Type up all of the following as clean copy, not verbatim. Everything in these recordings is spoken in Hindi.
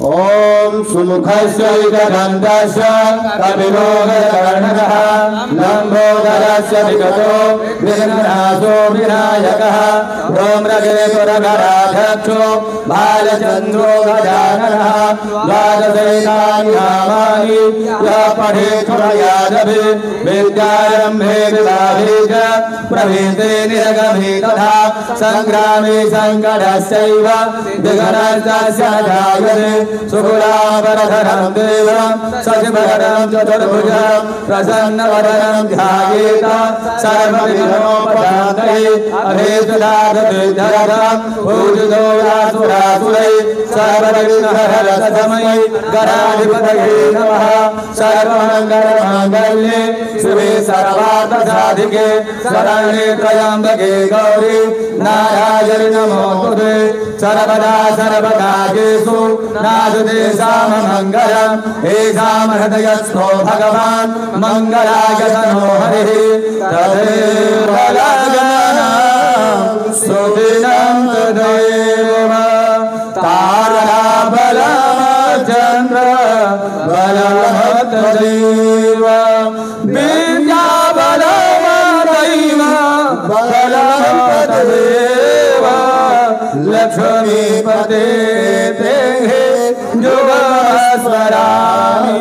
ओम सुमुखस्यैकदन्तस्य कपिलोककर्णकः लम्बोदरस्य विगतो विघ्ननाशो विनायकः धूम्रकेतुरगराध्यक्षो बालचन्द्रो गजाननः द्वादशैतानि नामानि यः पठेत् यादवे विद्यारम्भे विवाहे च प्रभेते निरगमे तथा सङ्ग्रामे सङ्कटस्यैव विघ्नस्तस्य जायते सुकुलावरधरं देवं सचिवरं चतुर्भुजं प्रसन्नवदनं ध्यायेत सर्वविघ्नोपशान्तये अभेददातविद्याधरं पूजितो वासुरासुरैः सर्वविघ्नहरसमये गणाधिपतये नमः सर्वमङ्गलमाङ्गल्ये शिवे सर्वार्थसाधिके शरण्ये त्र्यम्बके गौरी नारायणि नमोस्तुते सर्वदा सर्वकार्येषु नाजुते साममङ्गलम् येषां हृदयस्थो भगवान् मङ्गलाय तनो हरिः तदेव सुदिनं तदेव ताराबलमचन्द्र बलमतदेव विद्याबलमदैव बलमतदेव लक्ष्मीपते जुगस्वरामि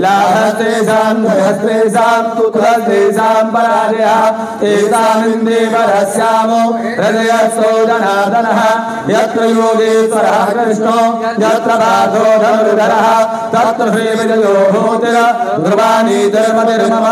लाभस्तेषां धनस्तेषां पुत्रस्तेषां पराजयः तेषामिन्दे वरस्यामो हृदयस्थो जनार्दनः यत्र योगेश्वरः कृष्णो यत्र पार्थो धनुर्धरः तत्र श्रीविजयो भूतिः ध्रुवाणी धर्मतिर्मम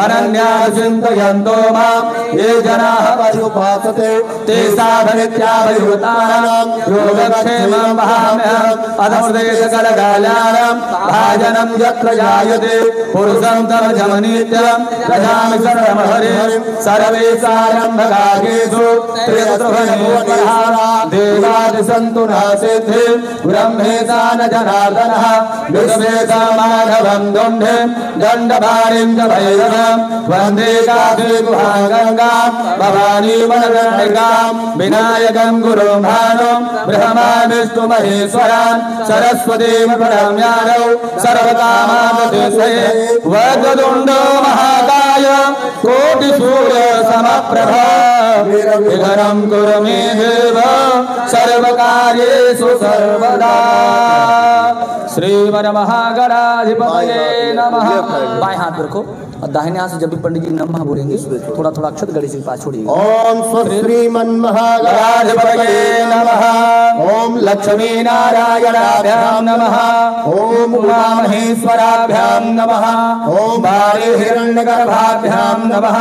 अनन्याः चिन्तयन्तो मां ये जनाः पर्युपासते तेषामनित्याभयुतानां योगक्षेमं वहाम्यहम् अधमुदेशकलकालानां भाजनं यत्र जायते पुरुषं तमजमनित्यं प्रजामि सर्वमहरिं सर्वेषारम्भकार्येषु त्र्यस्त्रुवनेश्वरः देवादिसन्तु न सिद्धिं ब्रह्मेशा न जनार्दनः विश्वेशा माधवं दुण्डिं दण्डभारिं च भैरवं वन्दे काशे गुहां गङ्गां भवानी वनगर्णिकां विनायकं गुरुं भानुं ब्रह्मा विष्णु महेश्वरान् सरस्वतीं प्रणम्यानौ सर्वकामानतिशये वक्रतुण्डो महाकाय कोटिसूर्यसमप्रभा निर्विघ्नं कुरु मे देव सर्वकार्येषु सर्वदा। श्रीमन्महागणाधिपतये नमः। बाएं हाथ रखो और दाहिने हाथ से जब भी पंडित जी नमः बोलेंगे थोड़ा थोड़ा अक्षत गणेश जी के पास छोड़िए। ओम श्रीमन्महागणाधिपतये नमः। ओम लक्ष्मी नारायणाभ्यां नमः। ओम उमामहेश्वराभ्यां नमः। ओम बाले हिरण्यगर्भाभ्यां नमः।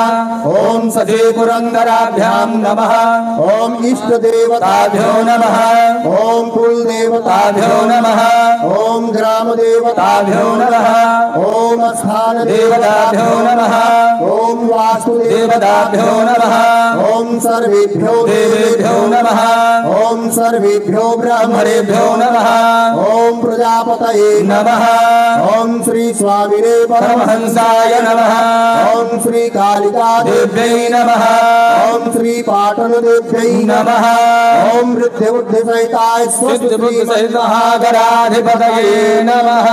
ओम सती पुरंदराभ्यां नमः। ओम इष्ट देवताभ्यो नमः। ओम कुल देवताभ्यो नमः। ओम ग्राम देवताभ्यो नमः। ओम स्थान देवताभ्यो नमः। ओम वास्तु देवताभ्यो नमः। ओम सर्वेभ्यो देवेभ्यो नमः। ओम सर्वेभ्यो ब्राह्मणेभ्यो नमः। ओम प्रजापतये नमः। ओम श्री स्वामिने परमहंसाय नमः। ओम श्री कालिका देव्यै नमः। ओम श्री पाटन देव्यै नमः। ओम वृद्धि बुद्धि सहिताय स्वस्ति बुद्धि सहित महागणाधिपतये नमः।